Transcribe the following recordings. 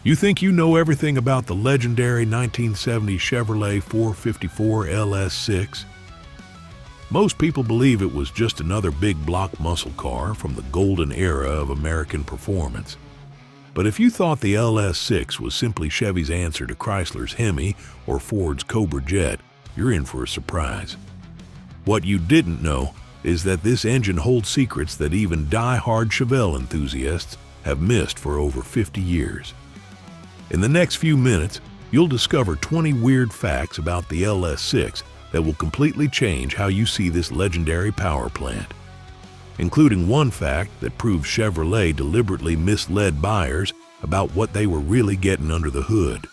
You think you know everything about the legendary 1970 Chevrolet 454 LS6? Most people believe it was just another big block muscle car from the golden era of American performance. But if you thought the LS6 was simply Chevy's answer to Chrysler's Hemi or Ford's Cobra Jet, you're in for a surprise. What you didn't know is that this engine holds secrets that even die-hard Chevelle enthusiasts have missed for over 50 years. In the next few minutes, you'll discover 20 weird facts about the LS6 that will completely change how you see this legendary power plant, including one fact that proves Chevrolet deliberately misled buyers about what they were really getting under the hood.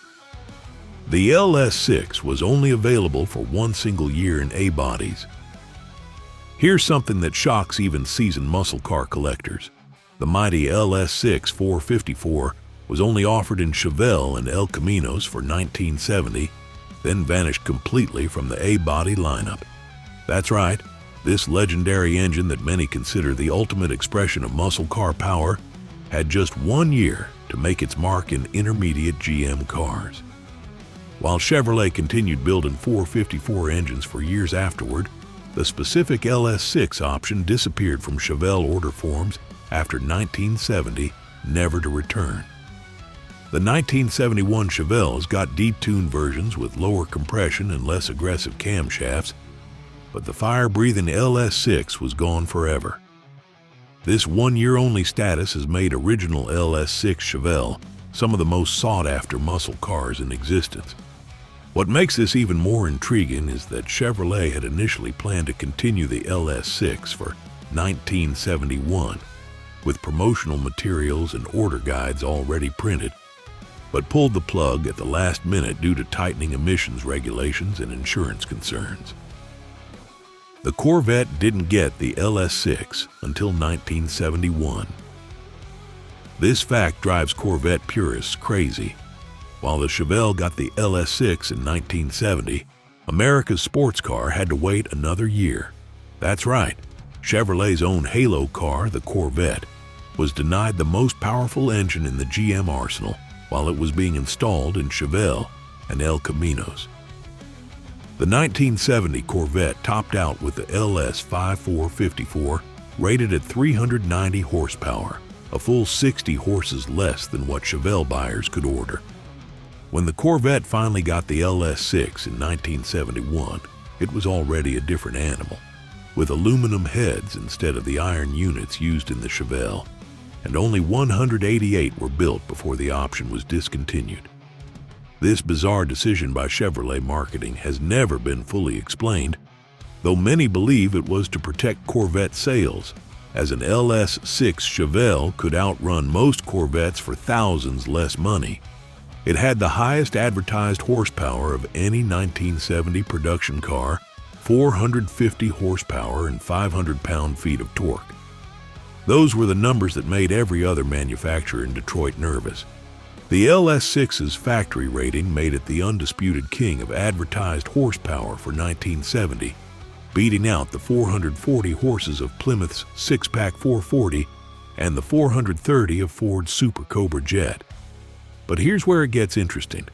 The LS6 was only available for one single year in A-bodies. Here's something that shocks even seasoned muscle car collectors. The mighty LS6 454 was only offered in Chevelle and El Caminos for 1970, then vanished completely from the A-body lineup. That's right, this legendary engine that many consider the ultimate expression of muscle car power had just 1 year to make its mark in intermediate GM cars. While Chevrolet continued building 454 engines for years afterward, the specific LS6 option disappeared from Chevelle order forms after 1970, never to return. The 1971 Chevelles got detuned versions with lower compression and less aggressive camshafts, but the fire-breathing LS6 was gone forever. This one-year-only status has made original LS6 Chevelle some of the most sought-after muscle cars in existence. What makes this even more intriguing is that Chevrolet had initially planned to continue the LS6 for 1971, with promotional materials and order guides already printed, but pulled the plug at the last minute due to tightening emissions regulations and insurance concerns. The Corvette didn't get the LS6 until 1971. This fact drives Corvette purists crazy. While the Chevelle got the LS6 in 1970, America's sports car had to wait another year. That's right, Chevrolet's own halo car, the Corvette, was denied the most powerful engine in the GM arsenal while it was being installed in Chevelle and El Caminos. The 1970 Corvette topped out with the LS6 454, rated at 390 horsepower, a full 60 horses less than what Chevelle buyers could order. When the Corvette finally got the LS6 in 1971, it was already a different animal, with aluminum heads instead of the iron units used in the Chevelle, and only 188 were built before the option was discontinued. This bizarre decision by Chevrolet marketing has never been fully explained, though many believe it was to protect Corvette sales, as an LS6 Chevelle could outrun most Corvettes for thousands less money. It had the highest advertised horsepower of any 1970 production car, 450 horsepower and 500 pound-feet of torque. Those were the numbers that made every other manufacturer in Detroit nervous. The LS6's factory rating made it the undisputed king of advertised horsepower for 1970, beating out the 440 horses of Plymouth's six-pack 440 and the 430 of Ford's Super Cobra Jet. But here's where it gets interesting.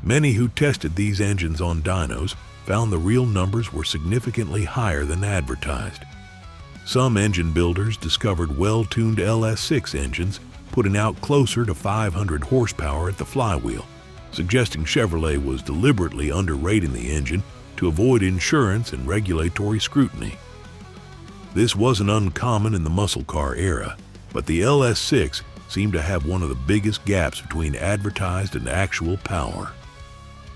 Many who tested these engines on dynos found the real numbers were significantly higher than advertised. Some engine builders discovered well-tuned LS6 engines putting out closer to 500 horsepower at the flywheel, suggesting Chevrolet was deliberately underrating the engine to avoid insurance and regulatory scrutiny. This wasn't uncommon in the muscle car era, but the LS6 seemed to have one of the biggest gaps between advertised and actual power.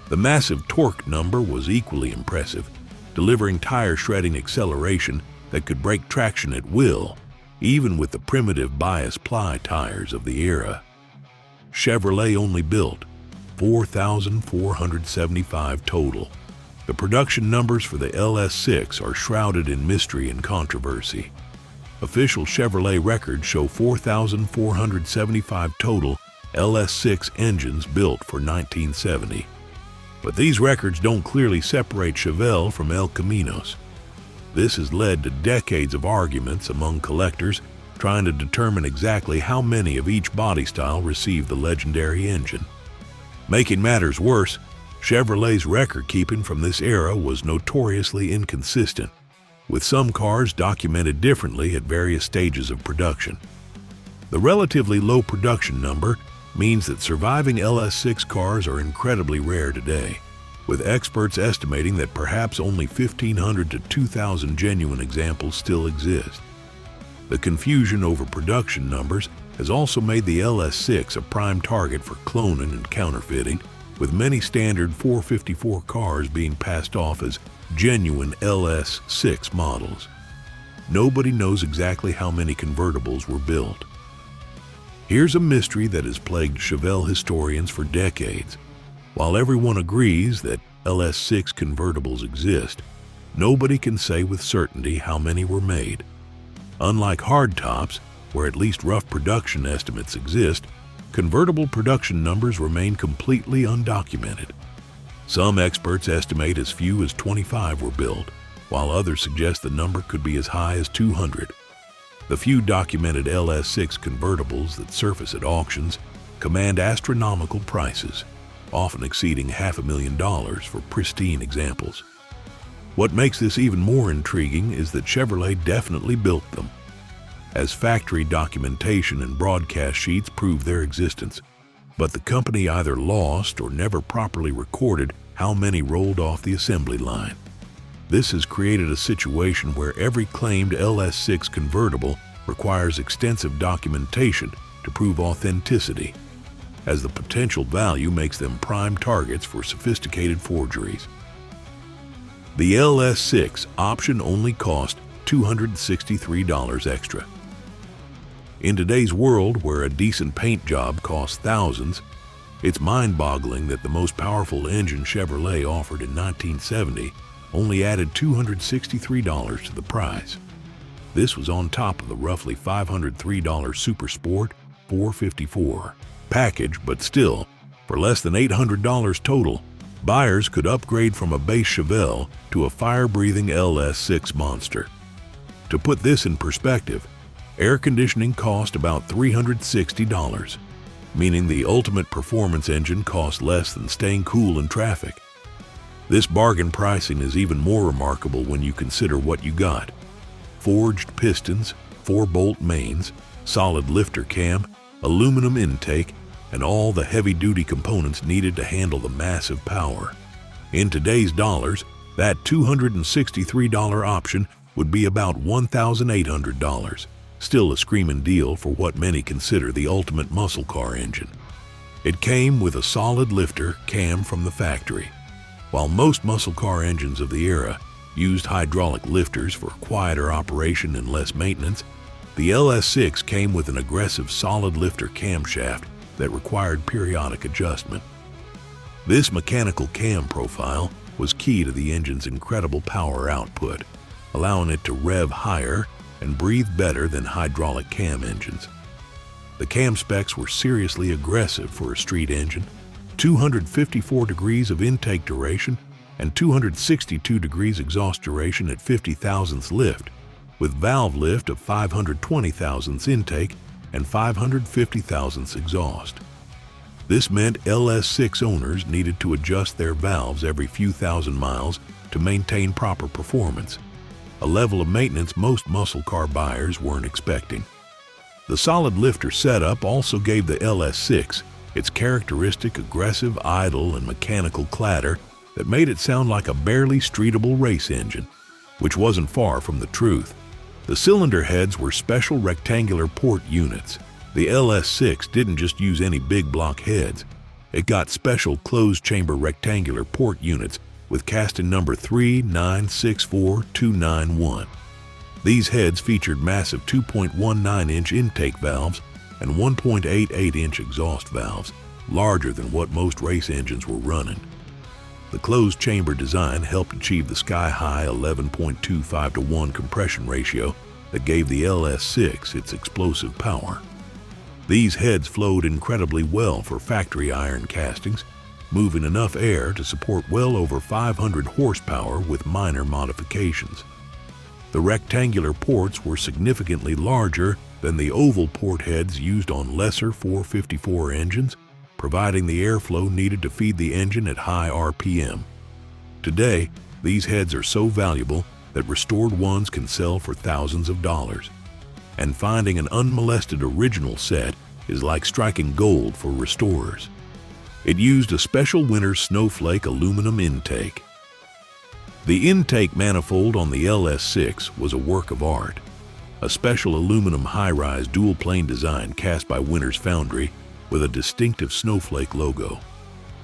The massive torque number was equally impressive, delivering tire-shredding acceleration that could break traction at will, even with the primitive bias ply tires of the era. Chevrolet only built 4,475 total. The production numbers for the LS6 are shrouded in mystery and controversy. Official Chevrolet records show 4,475 total LS6 engines built for 1970. But these records don't clearly separate Chevelle from El Caminos. This has led to decades of arguments among collectors trying to determine exactly how many of each body style received the legendary engine. Making matters worse, Chevrolet's record-keeping from this era was notoriously inconsistent, with some cars documented differently at various stages of production. The relatively low production number means that surviving LS6 cars are incredibly rare today, with experts estimating that perhaps only 1,500 to 2,000 genuine examples still exist. The confusion over production numbers has also made the LS6 a prime target for cloning and counterfeiting, with many standard 454 cars being passed off as genuine LS6 models. Nobody knows exactly how many convertibles were built. Here's a mystery that has plagued Chevelle historians for decades. While everyone agrees that LS6 convertibles exist, nobody can say with certainty how many were made. Unlike hardtops, where at least rough production estimates exist, convertible production numbers remain completely undocumented. Some experts estimate as few as 25 were built, while others suggest the number could be as high as 200. The few documented LS6 convertibles that surface at auctions command astronomical prices, often exceeding $500,000 for pristine examples. What makes this even more intriguing is that Chevrolet definitely built them, as factory documentation and broadcast sheets prove their existence, but the company either lost or never properly recorded how many rolled off the assembly line. This has created a situation where every claimed LS6 convertible requires extensive documentation to prove authenticity, as the potential value makes them prime targets for sophisticated forgeries. The LS6 option only cost $263 extra. In today's world, where a decent paint job costs thousands, it's mind-boggling that the most powerful engine Chevrolet offered in 1970 only added $263 to the price. This was on top of the roughly $503 Super Sport 454 package, but still, for less than $800 total, buyers could upgrade from a base Chevelle to a fire-breathing LS6 monster. To put this in perspective, air conditioning cost about $360, meaning the ultimate performance engine cost less than staying cool in traffic. This bargain pricing is even more remarkable when you consider what you got: forged pistons, 4-bolt mains, solid lifter cam, aluminum intake, and all the heavy-duty components needed to handle the massive power. In today's dollars, that $263 option would be about $1,800. Still a screaming deal for what many consider the ultimate muscle car engine. It came with a solid lifter cam from the factory. While most muscle car engines of the era used hydraulic lifters for quieter operation and less maintenance, the LS6 came with an aggressive solid lifter camshaft that required periodic adjustment. This mechanical cam profile was key to the engine's incredible power output, allowing it to rev higher and breathe better than hydraulic cam engines. The cam specs were seriously aggressive for a street engine: 254 degrees of intake duration and 262 degrees exhaust duration at 50 thousandths lift, with valve lift of 520 thousandths intake and 550 thousandths exhaust. This meant LS6 owners needed to adjust their valves every few thousand miles to maintain proper performance, a level of maintenance most muscle car buyers weren't expecting. The solid lifter setup also gave the LS6 its characteristic aggressive idle and mechanical clatter that made it sound like a barely streetable race engine, which wasn't far from the truth. The cylinder heads were special rectangular port units. The LS6 didn't just use any big block heads. It got special closed-chamber rectangular port units with casting number 3964291. These heads featured massive 2.19-inch intake valves and 1.88-inch exhaust valves, larger than what most race engines were running. The closed-chamber design helped achieve the sky-high 11.25-to-1 compression ratio that gave the LS6 its explosive power. These heads flowed incredibly well for factory iron castings, moving enough air to support well over 500 horsepower with minor modifications. The rectangular ports were significantly larger than the oval port heads used on lesser 454 engines, providing the airflow needed to feed the engine at high RPM. Today, these heads are so valuable that restored ones can sell for thousands of dollars. And finding an unmolested original set is like striking gold for restorers. It used a special winter snowflake aluminum intake. The intake manifold on the LS6 was a work of art, a special aluminum high-rise dual-plane design cast by Winter's Foundry with a distinctive snowflake logo.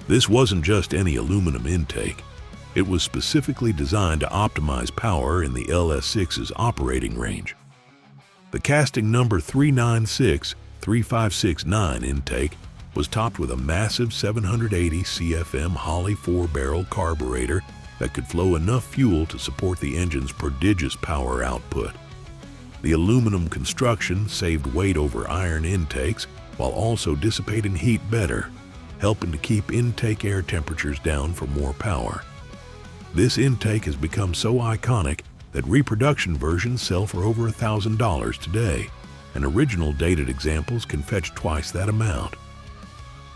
This wasn't just any aluminum intake. It was specifically designed to optimize power in the LS6's operating range. The casting number 396-3569 intake was topped with a massive 780 CFM Holley 4-barrel carburetor that could flow enough fuel to support the engine's prodigious power output. The aluminum construction saved weight over iron intakes while also dissipating heat better, helping to keep intake air temperatures down for more power. This intake has become so iconic that reproduction versions sell for over $1,000 today, and original dated examples can fetch twice that amount.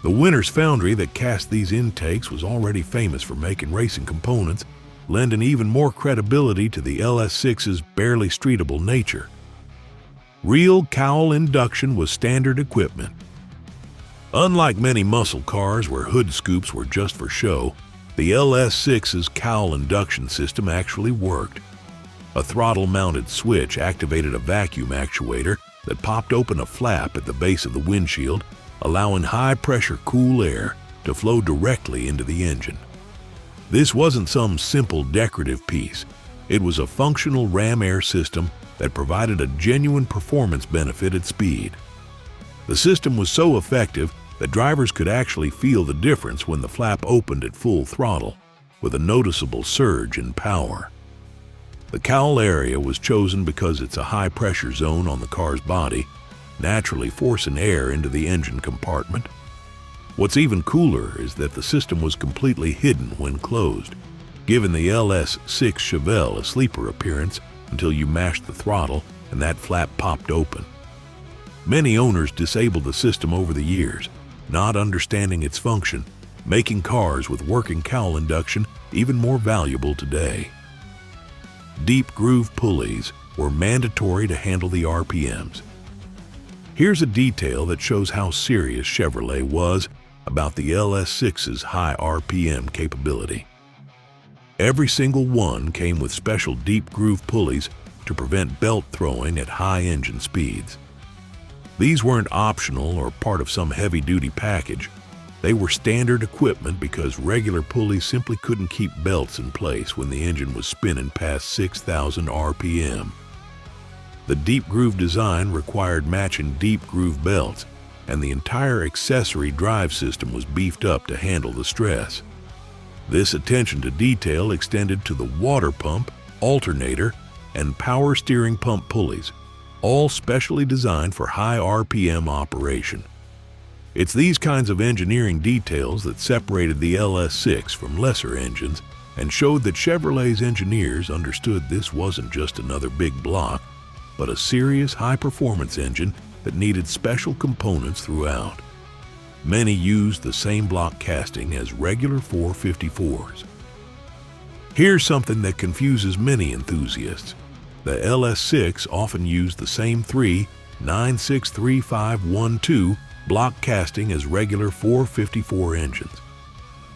The Winter's Foundry that cast these intakes was already famous for making racing components, lending even more credibility to the LS6's barely streetable nature. Real cowl induction was standard equipment. Unlike many muscle cars where hood scoops were just for show, the LS6's cowl induction system actually worked. A throttle-mounted switch activated a vacuum actuator that popped open a flap at the base of the windshield, allowing high-pressure cool air to flow directly into the engine. This wasn't some simple decorative piece. It was a functional ram air system that provided a genuine performance benefit at speed. The system was so effective that drivers could actually feel the difference when the flap opened at full throttle, with a noticeable surge in power. The cowl area was chosen because it's a high-pressure zone on the car's body, naturally forcing air into the engine compartment. What's even cooler is that the system was completely hidden when closed, giving the LS6 Chevelle a sleeper appearance until you mashed the throttle and that flap popped open. Many owners disabled the system over the years, not understanding its function, making cars with working cowl induction even more valuable today. Deep groove pulleys were mandatory to handle the RPMs. Here's a detail that shows how serious Chevrolet was about the LS6's high RPM capability. Every single one came with special deep groove pulleys to prevent belt throwing at high engine speeds. These weren't optional or part of some heavy-duty package. They were standard equipment because regular pulleys simply couldn't keep belts in place when the engine was spinning past 6,000 RPM. The deep groove design required matching deep groove belts, and the entire accessory drive system was beefed up to handle the stress. This attention to detail extended to the water pump, alternator, and power steering pump pulleys, all specially designed for high RPM operation. It's these kinds of engineering details that separated the LS6 from lesser engines and showed that Chevrolet's engineers understood this wasn't just another big block, but a serious high-performance engine that needed special components throughout. Many used the same block casting as regular 454s. Here's something that confuses many enthusiasts. The LS6 often used the same 3-9-6-3-5-1-2 block casting as regular 454 engines.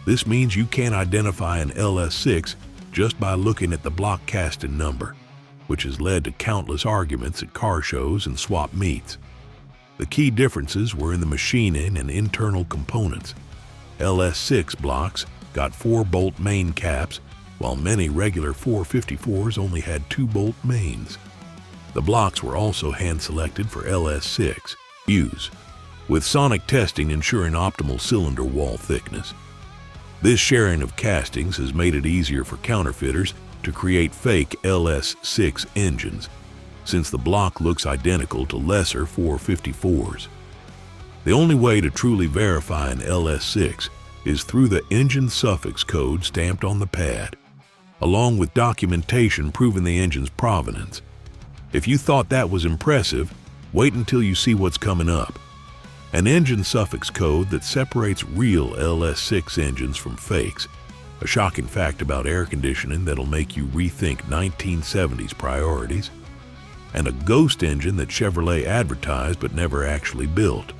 This means you can't identify an LS6 just by looking at the block casting number, which has led to countless arguments at car shows and swap meets. The key differences were in the machining and internal components. LS6 blocks got 4-bolt main caps, while many regular 454s only had 2-bolt mains. The blocks were also hand-selected for LS6 use, with sonic testing ensuring optimal cylinder wall thickness. This sharing of castings has made it easier for counterfeiters to create fake LS6 engines, since the block looks identical to lesser 454s. The only way to truly verify an LS6 is through the engine suffix code stamped on the pad. along with documentation proving the engine's provenance. If you thought that was impressive, wait until you see what's coming up. An engine suffix code that separates real LS6 engines from fakes, a shocking fact about air conditioning that'll make you rethink 1970s priorities, and a ghost engine that Chevrolet advertised but never actually built.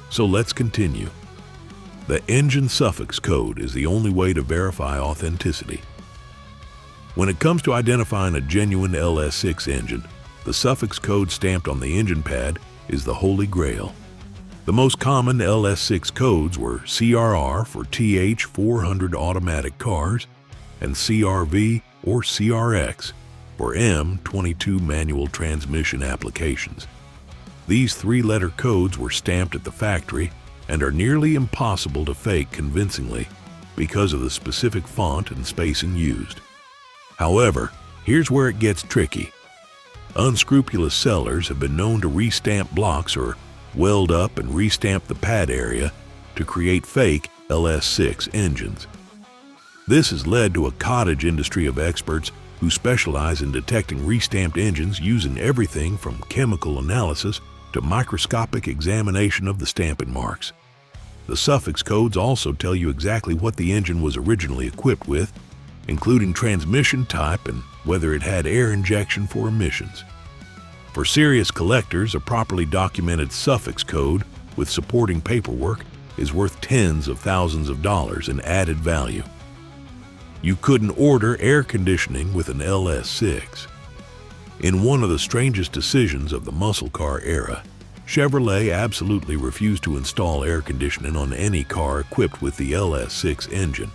So let's continue. The engine suffix code is the only way to verify authenticity. When it comes to identifying a genuine LS6 engine, the suffix code stamped on the engine pad is the holy grail. The most common LS6 codes were CRR for TH400 automatic cars and CRV or CRX for M22 manual transmission applications. These three-letter codes were stamped at the factory and are nearly impossible to fake convincingly because of the specific font and spacing used. However, here's where it gets tricky. Unscrupulous sellers have been known to restamp blocks or weld up and restamp the pad area to create fake LS6 engines. This has led to a cottage industry of experts who specialize in detecting restamped engines using everything from chemical analysis to microscopic examination of the stamping marks. The suffix codes also tell you exactly what the engine was originally equipped with, including transmission type and whether it had air injection for emissions. For serious collectors, a properly documented suffix code with supporting paperwork is worth tens of thousands of dollars in added value. You couldn't order air conditioning with an LS6. In one of the strangest decisions of the muscle car era, Chevrolet absolutely refused to install air conditioning on any car equipped with the LS6 engine.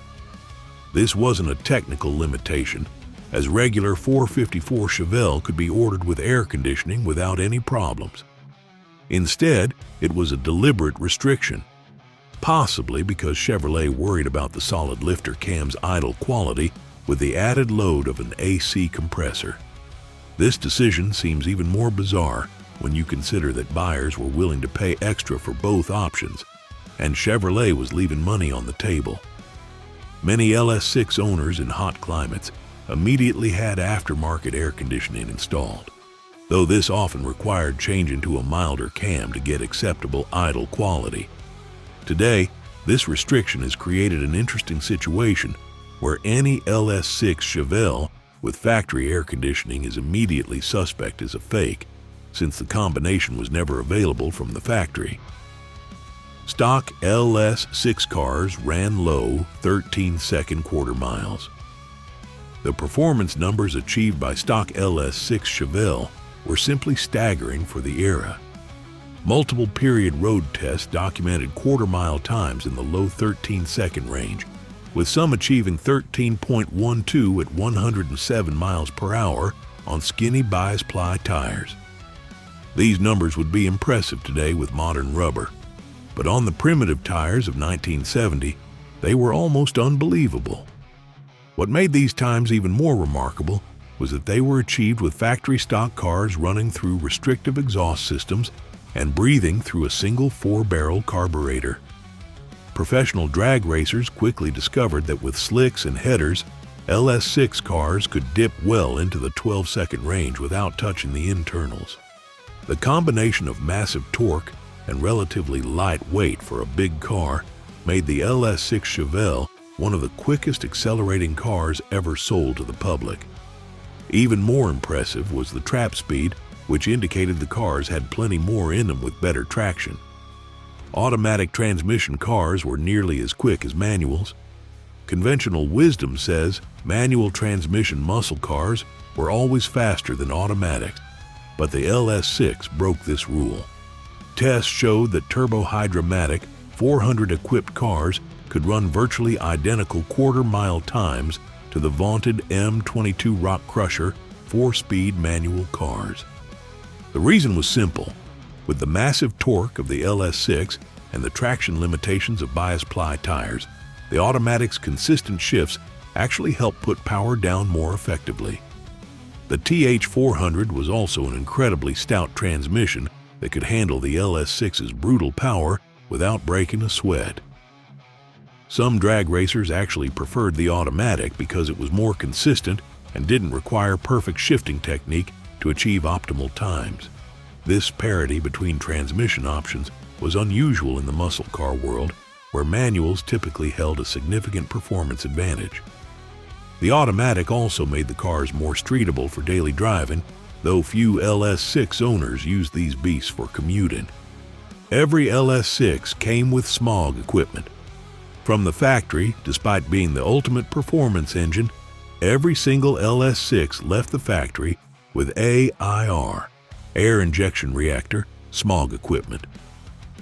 This wasn't a technical limitation, as regular 454 Chevelle could be ordered with air conditioning without any problems. Instead, it was a deliberate restriction, possibly because Chevrolet worried about the solid lifter cam's idle quality with the added load of an AC compressor. This decision seems even more bizarre when you consider that buyers were willing to pay extra for both options, and Chevrolet was leaving money on the table. Many LS6 owners in hot climates immediately had aftermarket air conditioning installed, though this often required changing to a milder cam to get acceptable idle quality. Today, this restriction has created an interesting situation where any LS6 Chevelle with factory air conditioning is immediately suspect as a fake, since the combination was never available from the factory. Stock LS6 cars ran low 13-second quarter miles. The performance numbers achieved by stock LS6 Chevelle were simply staggering for the era. Multiple period road tests documented quarter-mile times in the low 13-second range, with some achieving 13.12 at 107 miles per hour on skinny bias-ply tires. These numbers would be impressive today with modern rubber, but on the primitive tires of 1970, they were almost unbelievable. What made these times even more remarkable was that they were achieved with factory-stock cars running through restrictive exhaust systems and breathing through a single 4-barrel carburetor. Professional drag racers quickly discovered that with slicks and headers, LS6 cars could dip well into the 12-second range without touching the internals. The combination of massive torque and relatively light weight for a big car made the LS6 Chevelle one of the quickest accelerating cars ever sold to the public. Even more impressive was the trap speed, which indicated the cars had plenty more in them with better traction. Automatic transmission cars were nearly as quick as manuals. Conventional wisdom says manual transmission muscle cars were always faster than automatics, but the LS6 broke this rule. Tests showed that turbo-hydromatic 400-equipped cars could run virtually identical quarter-mile times to the vaunted M22 Rock Crusher 4-speed manual cars. The reason was simple. With the massive torque of the LS6 and the traction limitations of bias-ply tires, the automatic's consistent shifts actually helped put power down more effectively. The TH400 was also an incredibly stout transmission that could handle the LS6's brutal power without breaking a sweat. Some drag racers actually preferred the automatic because it was more consistent and didn't require perfect shifting technique to achieve optimal times. This parity between transmission options was unusual in the muscle car world, where manuals typically held a significant performance advantage. The automatic also made the cars more streetable for daily driving, though few LS6 owners used these beasts for commuting. Every LS6 came with smog equipment. From the factory, despite being the ultimate performance engine, every single LS6 left the factory with AIR, air injection reactor, smog equipment.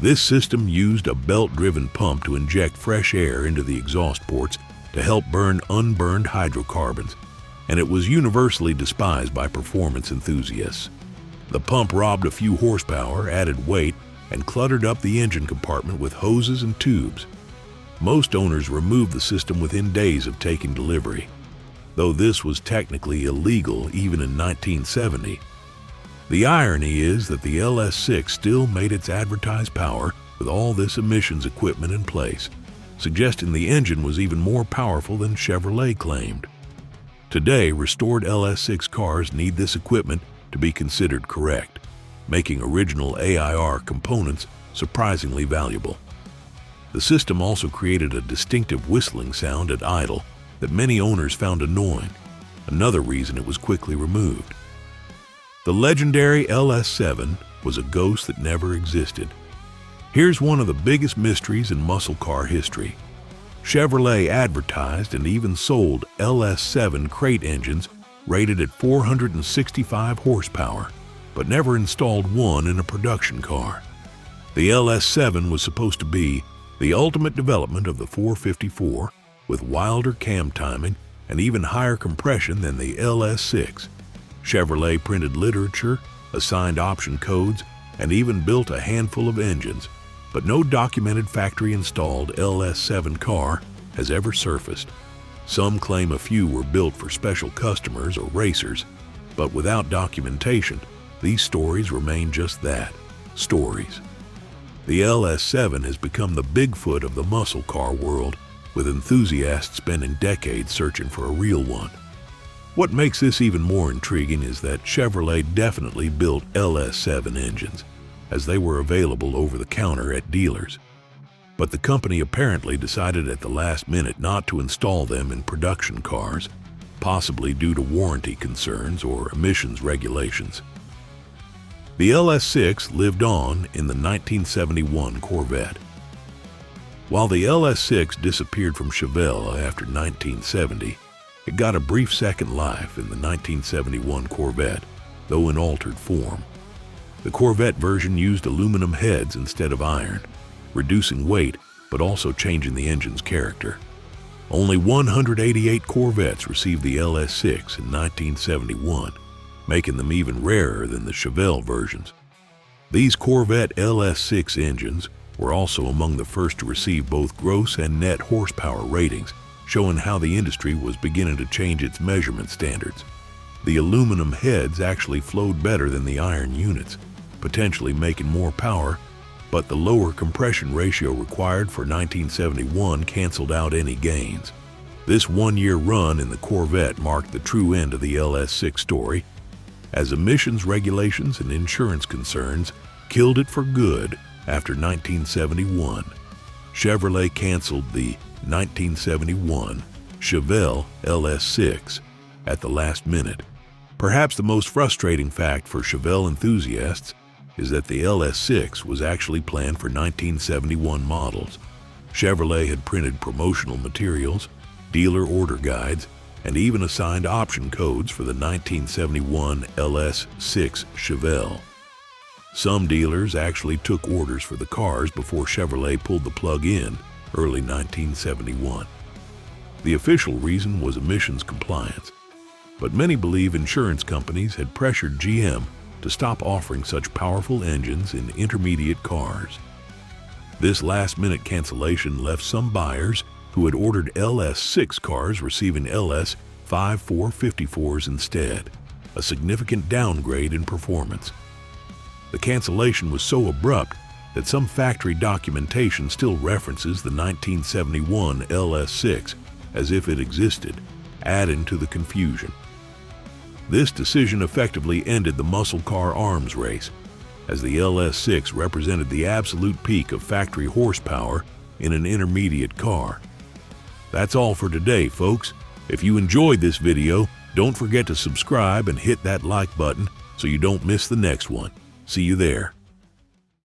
This system used a belt-driven pump to inject fresh air into the exhaust ports to help burn unburned hydrocarbons, and it was universally despised by performance enthusiasts. The pump robbed a few horsepower, added weight, and cluttered up the engine compartment with hoses and tubes. Most owners removed the system within days of taking delivery, though this was technically illegal even in 1970. The irony is that the LS6 still made its advertised power with all this emissions equipment in place, suggesting the engine was even more powerful than Chevrolet claimed. Today, restored LS6 cars need this equipment to be considered correct, making original AIR components surprisingly valuable. The system also created a distinctive whistling sound at idle that many owners found annoying, another reason it was quickly removed. The legendary LS7 was a ghost that never existed. Here's one of the biggest mysteries in muscle car history. Chevrolet advertised and even sold LS7 crate engines rated at 465 horsepower, but never installed one in a production car. The LS7 was supposed to be the ultimate development of the 454, with wilder cam timing and even higher compression than the LS6. Chevrolet printed literature, assigned option codes, and even built a handful of engines, but no documented factory-installed LS7 car has ever surfaced. Some claim a few were built for special customers or racers, but without documentation, these stories remain just that, stories. The LS7 has become the Bigfoot of the muscle car world, with enthusiasts spending decades searching for a real one. What makes this even more intriguing is that Chevrolet definitely built LS7 engines, as they were available over the counter at dealers. But the company apparently decided at the last minute not to install them in production cars, possibly due to warranty concerns or emissions regulations. The LS6 lived on in the 1971 Corvette. While the LS6 disappeared from Chevelle after 1970, it got a brief second life in the 1971 Corvette, though in altered form. The Corvette version used aluminum heads instead of iron, reducing weight but also changing the engine's character. Only 188 Corvettes received the LS6 in 1971, making them even rarer than the Chevelle versions. These Corvette LS6 engines were also among the first to receive both gross and net horsepower ratings, showing how the industry was beginning to change its measurement standards. The aluminum heads actually flowed better than the iron units, potentially making more power, but the lower compression ratio required for 1971 canceled out any gains. This one-year run in the Corvette marked the true end of the LS6 story, as emissions regulations and insurance concerns killed it for good after 1971. Chevrolet canceled the 1971 Chevelle LS6 at the last minute. Perhaps the most frustrating fact for Chevelle enthusiasts is that the LS6 was actually planned for 1971 models. Chevrolet had printed promotional materials, dealer order guides, and even assigned option codes for the 1971 LS6 Chevelle. Some dealers actually took orders for the cars before Chevrolet pulled the plug in early 1971. The official reason was emissions compliance, but many believe insurance companies had pressured GM to stop offering such powerful engines in intermediate cars. This last-minute cancellation left some buyers who had ordered LS6 cars receiving LS 5454s instead, a significant downgrade in performance. The cancellation was so abrupt that some factory documentation still references the 1971 LS6 as if it existed, adding to the confusion. This decision effectively ended the muscle car arms race, as the LS6 represented the absolute peak of factory horsepower in an intermediate car. That's all for today, folks. If you enjoyed this video, don't forget to subscribe and hit that like button so you don't miss the next one. See you there.